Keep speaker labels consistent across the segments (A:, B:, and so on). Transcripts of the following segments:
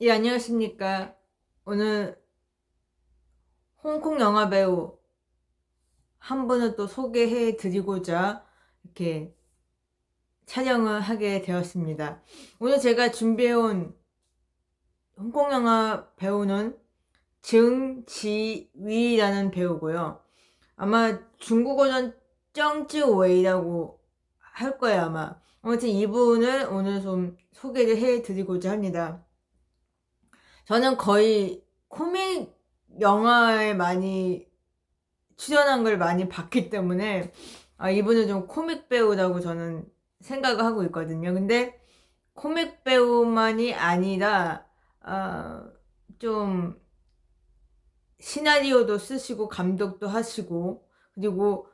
A: 예, 안녕하십니까. 오늘 홍콩 영화 배우 한 분을 또 소개해 드리고자 이렇게 촬영을 하게 되었습니다. 오늘 제가 준비해온 홍콩 영화 배우는 증지위라는 배우고요. 아마 중국어는 쩡쯔웨이라고 할 거예요, 아마. 아무튼 이분을 오늘 좀 소개를 해 드리고자 합니다. 저는 거의 코믹 영화에 많이 출연한 걸 많이 봤기 때문에 이분은 좀 코믹 배우라고 저는 생각을 하고 있거든요. 근데 코믹 배우만이 아니라 좀 시나리오도 쓰시고 감독도 하시고 그리고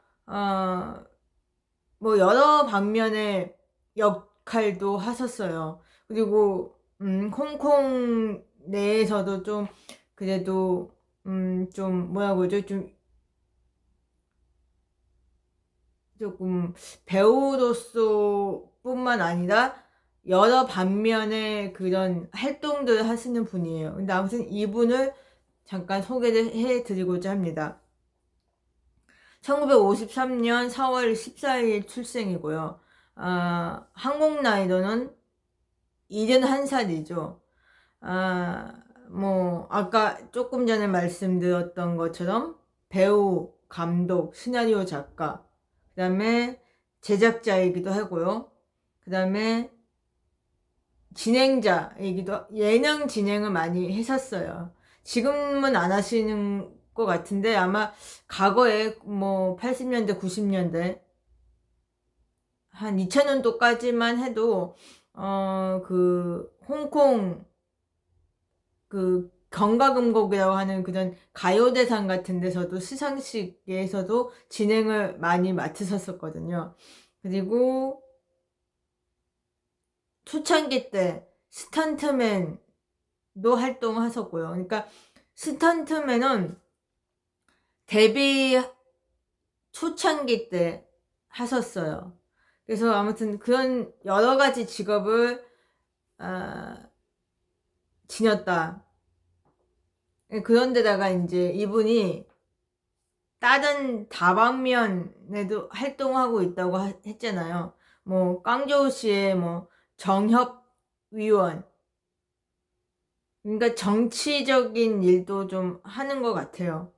A: 뭐 여러 방면의 역할도 하셨어요. 그리고 홍콩 내에서도 좀 그래도 좀 뭐라고 그러죠? 좀 조금 배우로서 뿐만 아니라 여러 반면의 그런 활동들을 하시는 분이에요. 근데 아무튼 이분을 잠깐 소개를 해드리고자 합니다. 1953년 4월 14일 출생이고요. 한국 나이로는 71살이죠. 뭐 아까 조금 전에 말씀드렸던 것처럼 배우, 감독, 시나리오 작가, 그 다음에 제작자이기도 하고요. 그 다음에 진행자이기도, 예능 진행을 많이 했었어요. 지금은 안 하시는 것 같은데 아마 과거에 뭐 80년대, 90년대 한 2000년도까지만 해도 그 홍콩 그 경가금곡이라고 하는 그런 가요대상 같은 데서도 시상식에서도 진행을 많이 맡으셨었거든요. 그리고 초창기 때 스턴트맨도 활동하셨고요. 그러니까 스턴트맨은 데뷔 초창기 때 하셨어요. 그래서 아무튼 그런 여러 가지 직업을 지녔다. 그런데다가 이제 이분이 다른 다방면에도 활동하고 있다고 했잖아요. 뭐 깡저우시의 뭐 정협위원, 그러니까 정치적인 일도 좀 하는 것 같아요.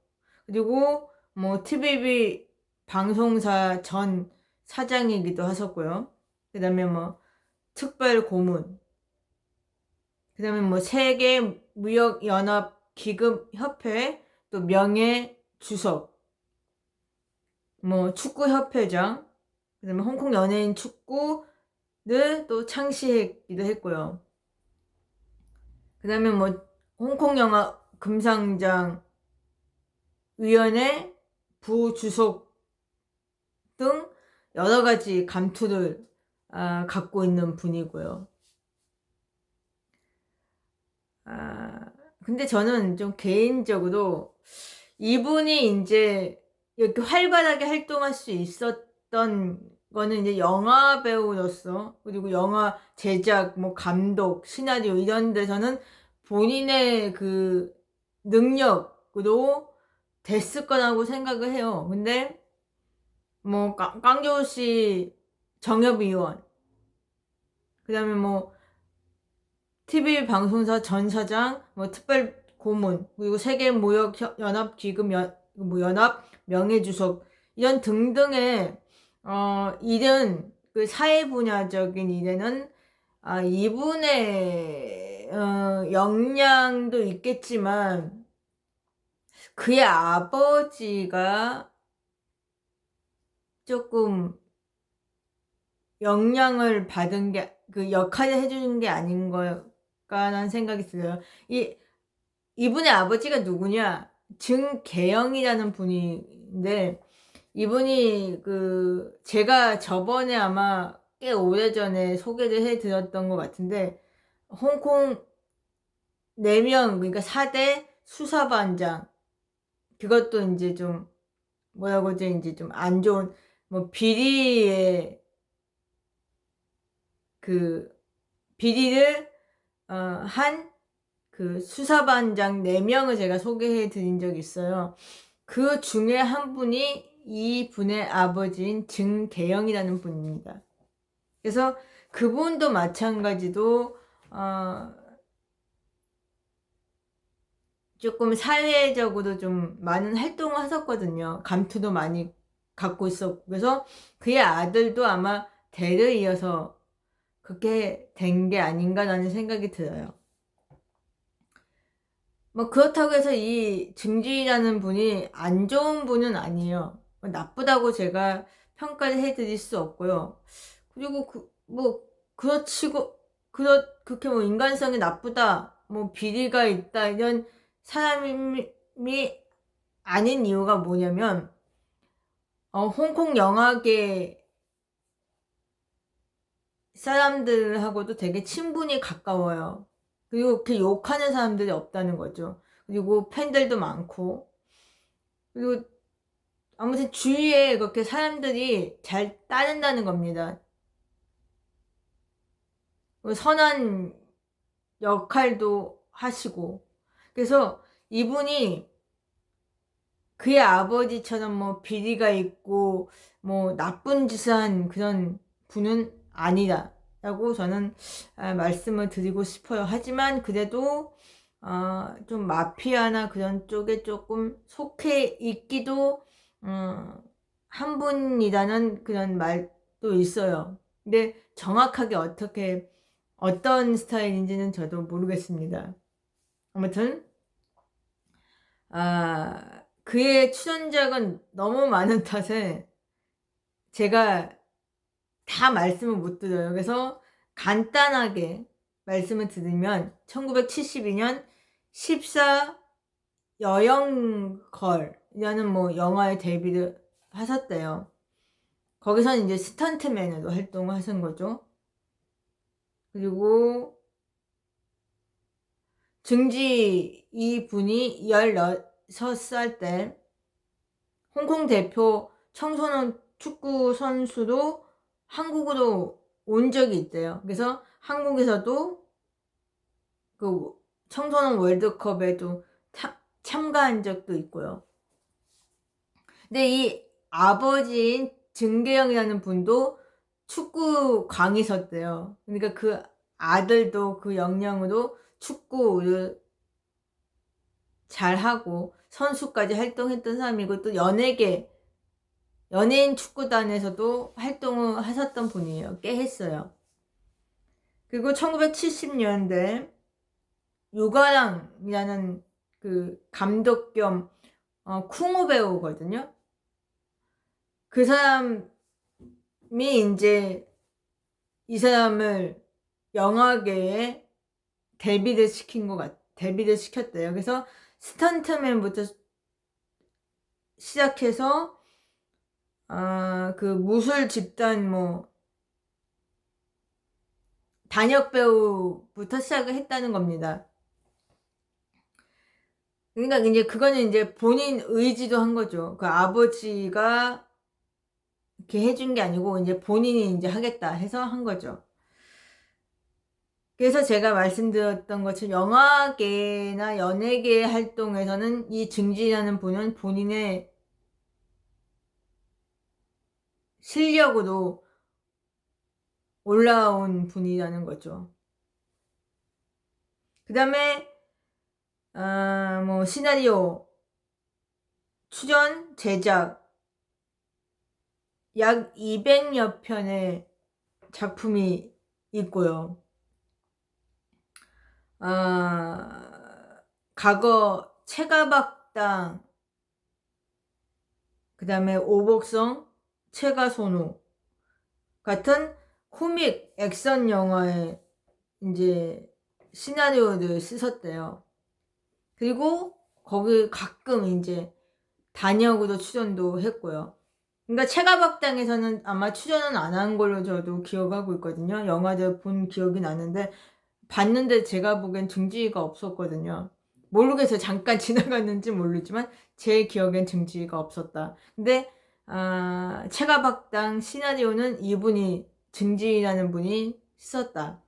A: 그리고 뭐 TVB 방송사 전 사장이기도 하셨고요. 그 다음에 뭐 특별 고문, 그 다음에 뭐 세계 무역연합 기금협회 또 명예 주석, 뭐 축구협회장, 그 다음에 홍콩 연예인 축구를 또 창시했기도 했고요. 그 다음에 뭐 홍콩 영화 금상장 위원회 부주석 등 여러 가지 감투를 갖고 있는 분이고요. 근데 저는 좀 개인적으로 이분이 이제 이렇게 활발하게 활동할 수 있었던 거는 이제 영화 배우로서 그리고 영화 제작, 뭐 감독, 시나리오 이런 데서는 본인의 그 능력으로 됐을 거라고 생각을 해요. 근데 뭐 깡조우 씨 정협위원, 그다음에 뭐 TV 방송사 전 사장, 뭐 특별 고문, 그리고 세계 무역 연합 기금 뭐 연합 명예주석 이런 등등의 일은 그 사회 분야적인 일에는 이분의 역량도 있겠지만 그의 아버지가 조금 영향을 받은 게 그 역할을 해주는 게 아닌 걸까라는 생각이 들어요. 이분의 아버지가 누구냐? 증계영이라는 분인데 이분이 그 제가 저번에 아마 꽤 오래전에 소개를 해드렸던 것 같은데 홍콩 4명 그러니까 4대 수사반장 그것도 이제 좀 뭐라고 하죠? 이제 좀 안 좋은 뭐 비리의 그 비리를 한 그 수사반장 4명을 제가 소개해 드린 적이 있어요. 그 중에 한 분이 이 분의 아버지인 증계영이라는 분입니다. 그래서 그분도 마찬가지로 조금 사회적으로 좀 많은 활동을 하셨거든요. 감투도 많이 갖고 있었고, 그래서 그의 아들도 아마 대를 이어서 그렇게 된 게 아닌가라는 생각이 들어요. 뭐 그렇다고 해서 이 증지라는 분이 안 좋은 분은 아니에요. 나쁘다고 제가 평가를 해드릴 수 없고요. 그리고 그렇게 뭐 인간성이 나쁘다, 뭐 비리가 있다 이런 사람이 아닌 이유가 뭐냐면 홍콩 영화계 사람들하고도 되게 친분이 가까워요. 그리고 그렇게 욕하는 사람들이 없다는 거죠. 그리고 팬들도 많고, 그리고 아무튼 주위에 그렇게 사람들이 잘 따른다는 겁니다. 선한 역할도 하시고. 그래서 이분이 그의 아버지처럼 뭐 비리가 있고 뭐 나쁜 짓을 한 그런 분은 아니다 라고 저는 말씀을 드리고 싶어요. 하지만 그래도 좀 마피아나 그런 쪽에 조금 속해 있기도 한 분이라는 그런 말도 있어요. 근데 정확하게 어떤 스타일인지는 저도 모르겠습니다. 아무튼 그의 출연작은 너무 많은 탓에 제가 다 말씀을 못 드려요. 그래서 간단하게 말씀을 드리면 1972년 14 여영걸이라는 뭐 영화에 데뷔를 하셨대요. 거기서는 이제 스턴트맨으로 활동을 하신 거죠. 그리고 증지 이 분이 16살 때 홍콩 대표 청소년 축구 선수로 한국으로 온 적이 있대요. 그래서 한국에서도 그 청소년 월드컵에도 참가한 적도 있고요. 근데 이 아버지인 증계영이라는 분도 축구광이셨대요. 그러니까 그 아들도 그 역량으로 축구를 잘하고 선수까지 활동했던 사람이고, 또 연예인 축구단에서도 활동을 하셨던 분이에요. 꽤 했어요. 그리고 1970년대 유가랑이라는 그 감독 겸 쿵우 배우거든요. 그 사람이 이제 이 사람을 영화계에 데뷔를 시켰대요. 그래서 스턴트맨부터 시작해서 그 무술 집단 뭐 단역 배우부터 시작을 했다는 겁니다. 그러니까 이제 그거는 이제 본인 의지도 한 거죠. 그 아버지가 이렇게 해준 게 아니고 이제 본인이 이제 하겠다 해서 한 거죠. 그래서 제가 말씀드렸던 것처럼 영화계나 연예계 활동에서는 이 증진이라는 분은 본인의 실력으로 올라온 분이라는 거죠. 그 다음에 뭐 시나리오, 출연, 제작 약 200여 편의 작품이 있고요. 과거 체가박당, 그 다음에 오복성, 체가손우 같은 코믹 액션 영화에 이제 시나리오를 쓰셨대요. 그리고 거기 가끔 이제 단역으로 출연도 했고요. 그러니까 체가박당에서는 아마 출연은 안 한 걸로 저도 기억하고 있거든요. 영화를 본 기억이 나는데 봤는데 제가 보기엔 증지가 없었거든요. 모르겠어요. 잠깐 지나갔는지 모르지만 제 기억엔 증지가 없었다. 근데 체가박당 시나리오는 이분이 증지라는 분이 썼다.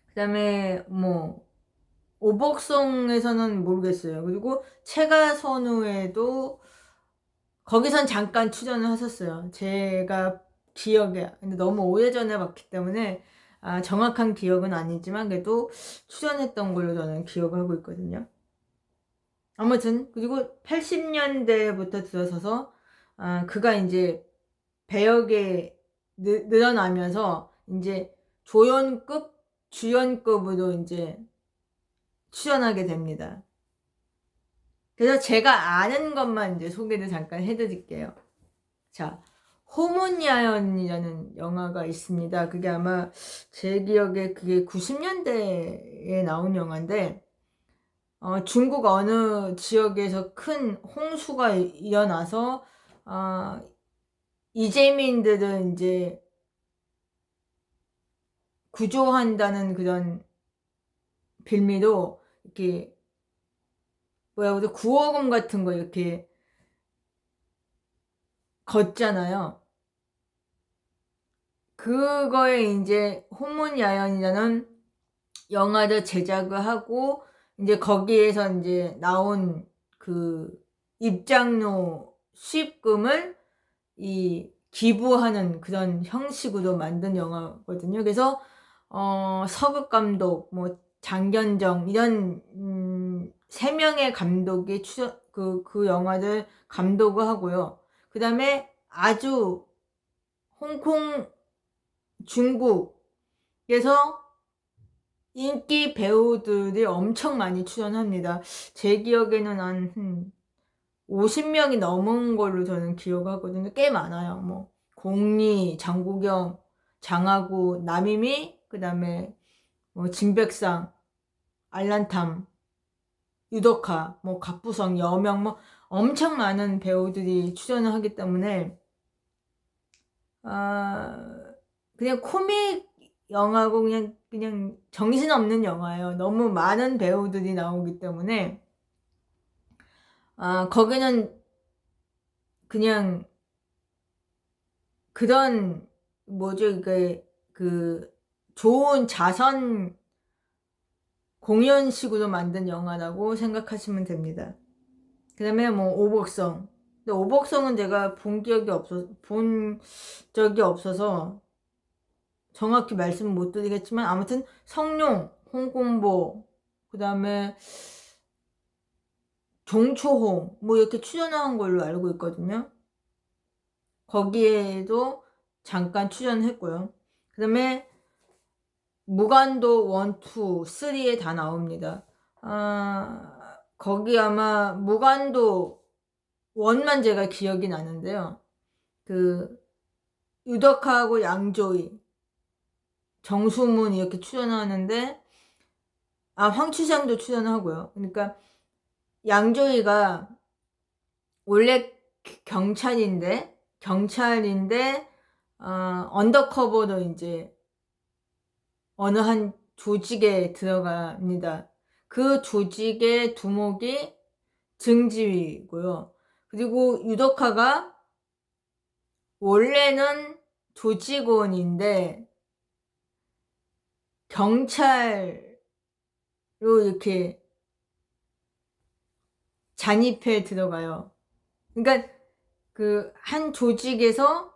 A: 그 그다음에 뭐 오복성에서는 모르겠어요. 그리고 체가선우에도 거기선 잠깐 출연을 하셨어요. 제가 기억에, 근데 너무 오래전에 봤기 때문에 정확한 기억은 아니지만 그래도 출연했던 걸로 저는 기억을 하고 있거든요. 아무튼 그리고 80년대부터 들어서서 그가 이제 배역에 늘어나면서 이제 조연급, 주연급으로 이제 출연하게 됩니다. 그래서 제가 아는 것만 이제 소개를 잠깐 해드릴게요. 자, 호문야연이라는 영화가 있습니다. 그게 아마 제 기억에 그게 90년대에 나온 영화인데, 중국 어느 지역에서 큰 홍수가 일어나서, 이재민들은 이제 구조한다는 그런 빌미로 이렇게 뭐야, 우리 구호금 같은 거 이렇게 걷잖아요. 그거에 이제 호문야연이라는 영화를 제작을 하고 이제 거기에서 이제 나온 그 입장료 수입금을 이 기부하는 그런 형식으로 만든 영화거든요. 그래서 서극 감독, 뭐 장견정 이런 세 명의 감독이 그 영화를 감독을 하고요. 그 다음에 아주 홍콩, 중국에서 인기 배우들이 엄청 많이 출연합니다. 제 기억에는 한 50명이 넘은 걸로 저는 기억하거든요. 꽤 많아요. 뭐 공리, 장국영, 장하구, 남이미, 그 다음에 뭐 진백상, 알란탐, 유덕화, 뭐 갑부성, 여명, 뭐 엄청 많은 배우들이 출연을 하기 때문에 그냥 코믹 영화고 그냥 정신없는 영화예요. 너무 많은 배우들이 나오기 때문에 거기는 그냥 그런 뭐죠, 그 좋은 자선 공연식으로 만든 영화라고 생각하시면 됩니다. 그 다음에 뭐 오복성. 근데 오복성은 제가 본 적이 없어서 정확히 말씀 못 드리겠지만 아무튼 성룡, 홍콩보, 그 다음에 종초홍 뭐 이렇게 출연한 걸로 알고 있거든요. 거기에도 잠깐 출연했고요. 그 다음에 무간도 1, 2, 3에 다 나옵니다. 거기 아마 무간도 1만 제가 기억이 나는데요. 그 유덕하고 양조위, 정수문 이렇게 출연하는데 황추상도 출연하고요. 그러니까 양조위가 원래 경찰인데 언더커버로 이제 어느 한 조직에 들어갑니다. 그 조직의 두목이 증지위고요. 그리고 유덕화가 원래는 조직원인데 경찰로 이렇게 잔입해 들어가요. 그러니까 그 한 조직에서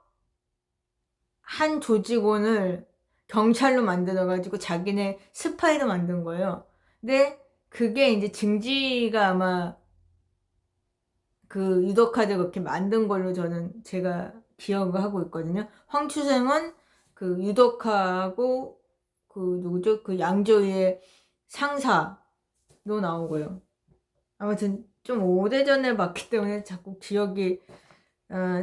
A: 한 조직원을 경찰로 만들어가지고 자기네 스파이로 만든 거예요. 근데 그게 이제 증지가 아마 그 유덕화를 그렇게 만든 걸로 제가 기억을 하고 있거든요. 황추생은 그 유덕화하고 그 누구죠? 그 양조위의 상사로 나오고요. 아무튼 좀 오래전에 봤기 때문에 자꾸 기억이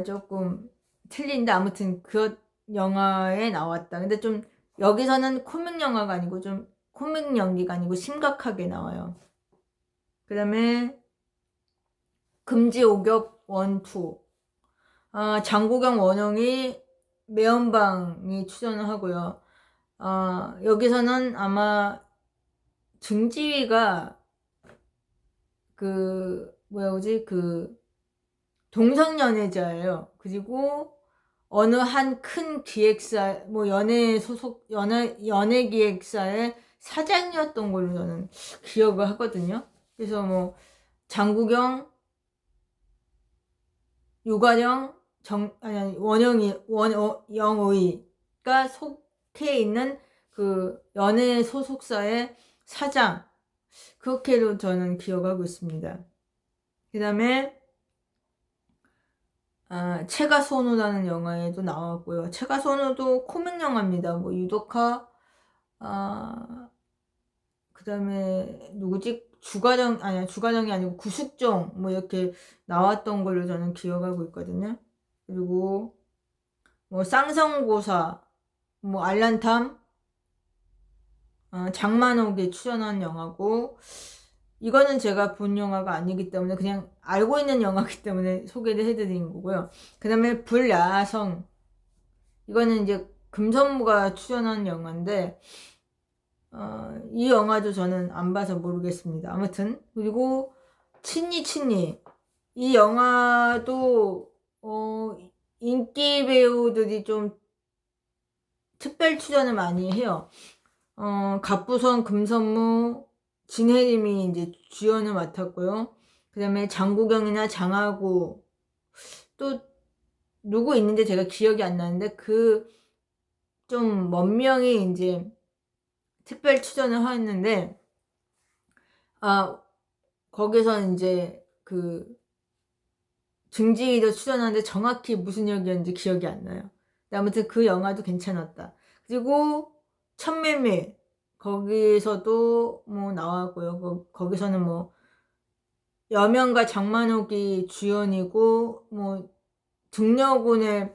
A: 조금 틀린데 아무튼 그 영화에 나왔다. 근데 좀 여기서는 코믹 영화가 아니고 좀 코믹 연기가 아니고 심각하게 나와요. 그 다음에 금지옥엽 1, 2. 장국영, 원영이 매연방이 출연을 하고요. 여기서는 아마 증지위가 그 동성연애자예요. 그리고 어느 한 큰 기획사, 뭐 연예 기획사의 사장이었던 걸로 저는 기억을 하거든요. 그래서 뭐 장국영, 유가령, 원영의가 속해 있는 그 연예 소속사의 사장, 그렇게도 저는 기억하고 있습니다. 그 다음에 체가소노라는 영화에도 나왔고요. 체가소노도 코믹 영화입니다. 뭐 유도카, 그 다음에 누구지? 주가령이 아니고 구숙종 뭐 이렇게 나왔던 걸로 저는 기억하고 있거든요. 그리고 뭐 쌍성고사, 뭐 알란탐, 장만옥이 출연한 영화고, 이거는 제가 본 영화가 아니기 때문에 그냥 알고 있는 영화이기 때문에 소개를 해드린 거고요. 그 다음에 불야성, 이거는 이제 금선무가 출연한 영화인데 이 영화도 저는 안 봐서 모르겠습니다. 아무튼 그리고 친니 이 영화도 인기 배우들이 좀 특별 출연을 많이 해요. 갑부선, 금선무, 진혜림이 이제 주연을 맡았고요. 그 다음에 장국영이나 장하구, 또 누구 있는데 제가 기억이 안 나는데 그 좀 몇 명이 이제 특별 출연을 하였는데 거기서 이제 그 증지기도 출연하는데 정확히 무슨 역이었는지 기억이 안 나요. 아무튼 그 영화도 괜찮았다. 그리고 천밀밀, 거기서도 뭐 나왔고요. 거기서는 뭐 여명과 장만옥이 주연이고 뭐 등려군의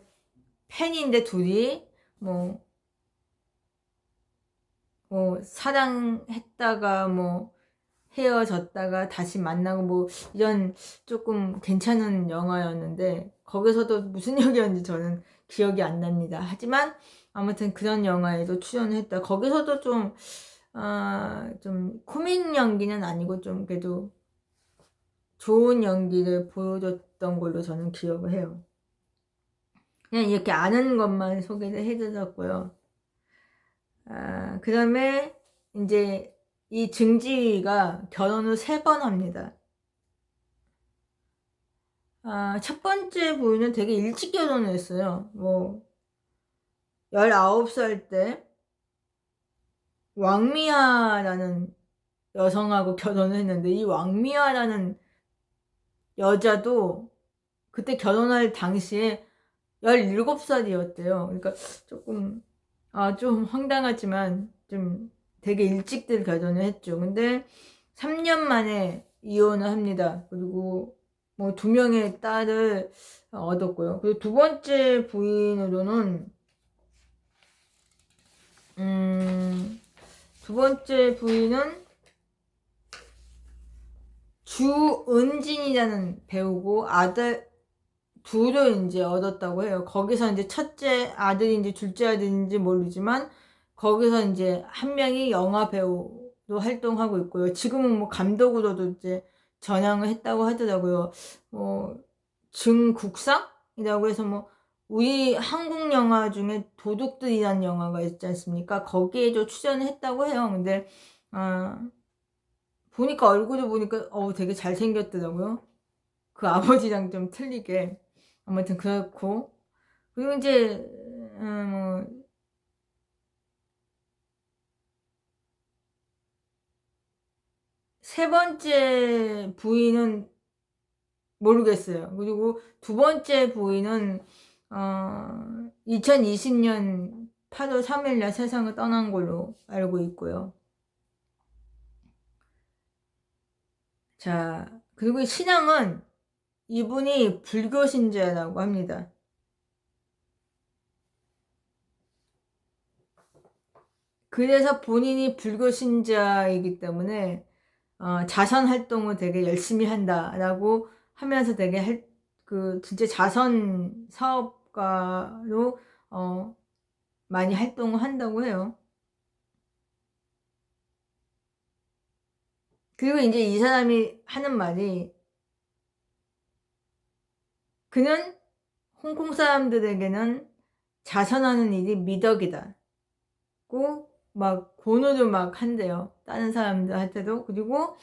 A: 팬인데 둘이 뭐 사랑했다가 뭐 헤어졌다가 다시 만나고 뭐 이런 조금 괜찮은 영화였는데 거기서도 무슨 역이었는지 저는 기억이 안 납니다. 하지만 아무튼 그런 영화에도 출연을 했다. 거기서도 좀 코믹 연기는 아니고 좀 그래도 좋은 연기를 보여줬던 걸로 저는 기억을 해요. 그냥 이렇게 아는 것만 소개를 해드렸고요. 그 다음에 이제 이 증지가 결혼을 3번 합니다. 첫 번째 부인은 되게 일찍 결혼을 했어요. 뭐 19살 때 왕미아라는 여성하고 결혼을 했는데 이 왕미아라는 여자도 그때 결혼할 당시에 17살이었대요. 그러니까 조금 좀 황당하지만 좀 되게 일찍들 결혼을 했죠. 근데 3년 만에 이혼을 합니다. 그리고 뭐 2명의 딸을 얻었고요. 그리고 두 번째 부인으로는 두 번째 부인은 주은진이라는 배우고 아들 둘을 이제 얻었다고 해요. 거기서 이제 첫째 아들인지 둘째 아들인지 모르지만 거기서 이제 한 명이 영화 배우로 활동하고 있고요. 지금은 뭐 감독으로도 이제 전향을 했다고 하더라고요. 증국상이라고 해서 뭐 우리 한국 영화 중에 도둑들이라는 영화가 있지 않습니까? 거기에도 출연을 했다고 해요. 근데 보니까 얼굴을 보니까 되게 잘생겼더라고요. 그 아버지랑 좀 틀리게. 아무튼 그렇고. 그리고 이제 뭐 세 번째 부인은 모르겠어요. 그리고 두 번째 부인은 2020년 8월 3일 날 세상을 떠난 걸로 알고 있고요. 자, 그리고 신앙은 이분이 불교 신자라고 합니다. 그래서 본인이 불교 신자이기 때문에 자선 활동을 되게 열심히 한다라고 하면서 되게 진짜 자선 사업가로 많이 활동을 한다고 해요. 그리고 이제 이 사람이 하는 말이 그는 홍콩 사람들에게는 자선하는 일이 미덕이다. 고 막 권유를 막 한대요. 다른 사람들한테도. 그리고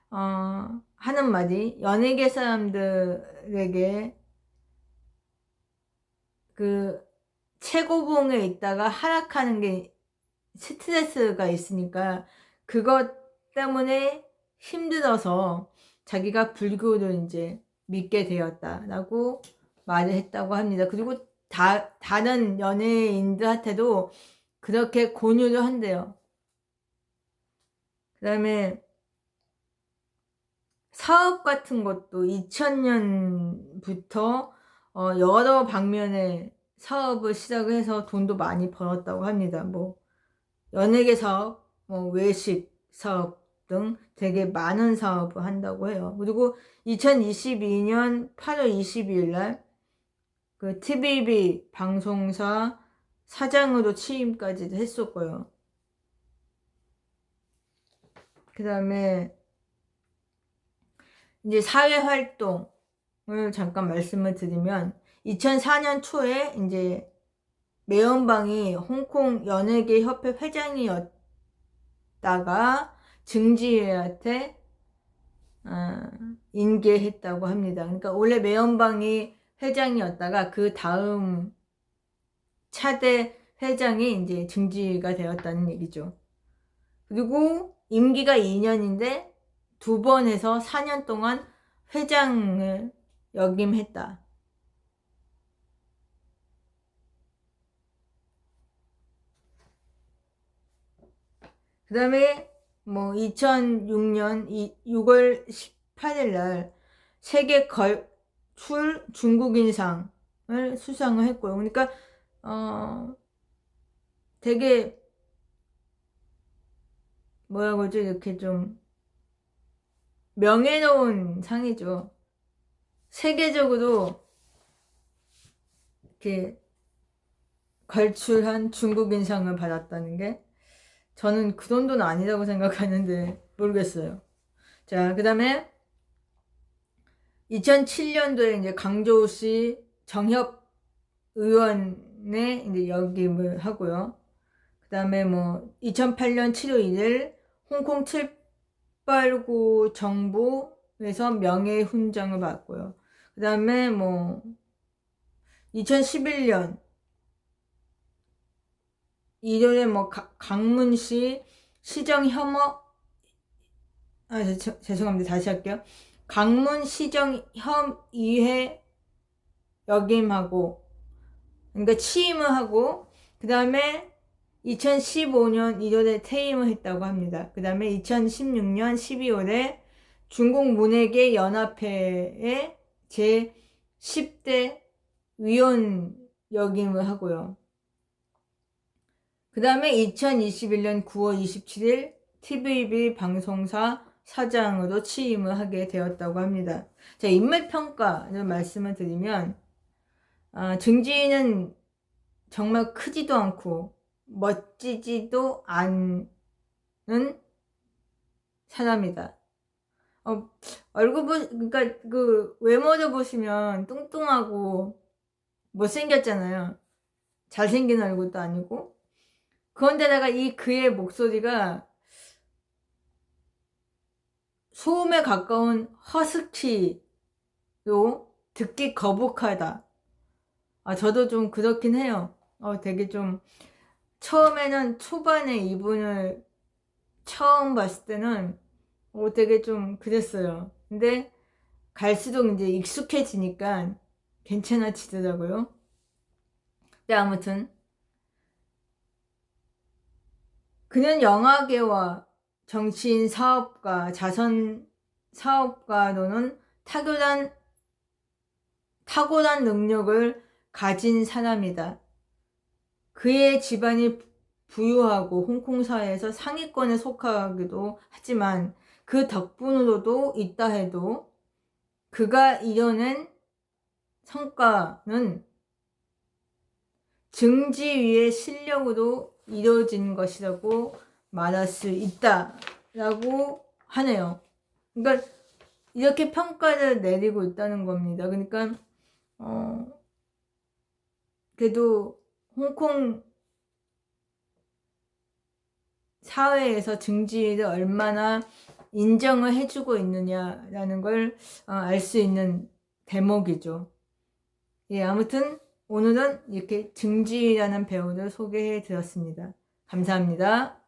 A: 하는 말이 연예계 사람들에게 그 최고봉에 있다가 하락하는 게 스트레스가 있으니까 그것 때문에 힘들어서 자기가 불교를 이제 믿게 되었다라고 말을 했다고 합니다. 그리고 다른 연예인들한테도 그렇게 권유를 한대요. 그 다음에 사업 같은 것도 2000년부터 여러 방면의 사업을 시작을 해서 돈도 많이 벌었다고 합니다. 뭐 연예계 사업, 뭐 외식 사업 등 되게 많은 사업을 한다고 해요. 그리고 2022년 8월 22일 날 그 TVB 방송사 사장으로 취임까지도 했었고요. 그 다음에 이제 사회활동을 잠깐 말씀을 드리면 2004년 초에 이제 매연방이 홍콩 연예계 협회 회장이었다가 증지회한테 인계했다고 합니다. 그러니까 원래 매연방이 회장이었다가 그 다음 차대 회장이 이제 증지가 되었다는 얘기죠. 그리고 임기가 2년인데 2번 해서 4년 동안 회장을 역임했다. 그 다음에 뭐 2006년 6월 18일 날 세계 걸출 중국인상을 수상을 했고요. 그러니까 되게 뭐라 그러지, 이렇게 좀 명예로운 상이죠. 세계적으로 이렇게 걸출한 중국인상을 받았다는 게 저는 그 정도는 아니라고 생각하는데 모르겠어요. 자, 그 다음에 2007년도에 이제 강조시 정협 의원에 이제 역임을 하고요. 그 다음에 뭐 2008년 7월 1일 홍콩 789 정부에서 명예훈장을 받고요. 그 다음에 뭐 2011년 1월에 뭐 강문시 시정협 죄송합니다. 다시 할게요. 강문시정협의회 역임하고, 그러니까 취임을 하고, 그 다음에 2015년 1월에 퇴임을 했다고 합니다. 그 다음에 2016년 12월에 중국 문예계 연합회의 제 10대 위원 역임을 하고요. 그 다음에 2021년 9월 27일 TVB 방송사 사장으로 취임을 하게 되었다고 합니다. 자, 인물평가를 말씀을 드리면 증지인은 정말 크지도 않고 멋지지도 않은 사람이다. 그러니까 그 외모를 보시면 뚱뚱하고 못생겼잖아요. 잘생긴 얼굴도 아니고. 그런데다가 이 그의 목소리가 소음에 가까운 허스키로 듣기 거북하다. 저도 좀 그렇긴 해요. 되게 좀 처음에는 초반에 이분을 처음 봤을 때는 되게 좀 그랬어요. 근데 갈수록 이제 익숙해지니까 괜찮아지더라고요. 근데 아무튼 그는 영화계와 정치인, 사업가, 자선 사업가로는 탁월한 능력을 가진 사람이다. 그의 집안이 부유하고 홍콩 사회에서 상위권에 속하기도 하지만 그 덕분으로도 있다 해도 그가 이뤄낸 성과는 증지위의 실력으로 이루어진 것이라고 말할 수 있다라고 하네요. 그러니까 이렇게 평가를 내리고 있다는 겁니다. 그러니까 그래도 홍콩 사회에서 증지를 얼마나 인정을 해주고 있느냐라는 걸 알 수 있는 대목이죠. 예, 아무튼 오늘은 이렇게 증지라는 배우를 소개해 드렸습니다. 감사합니다.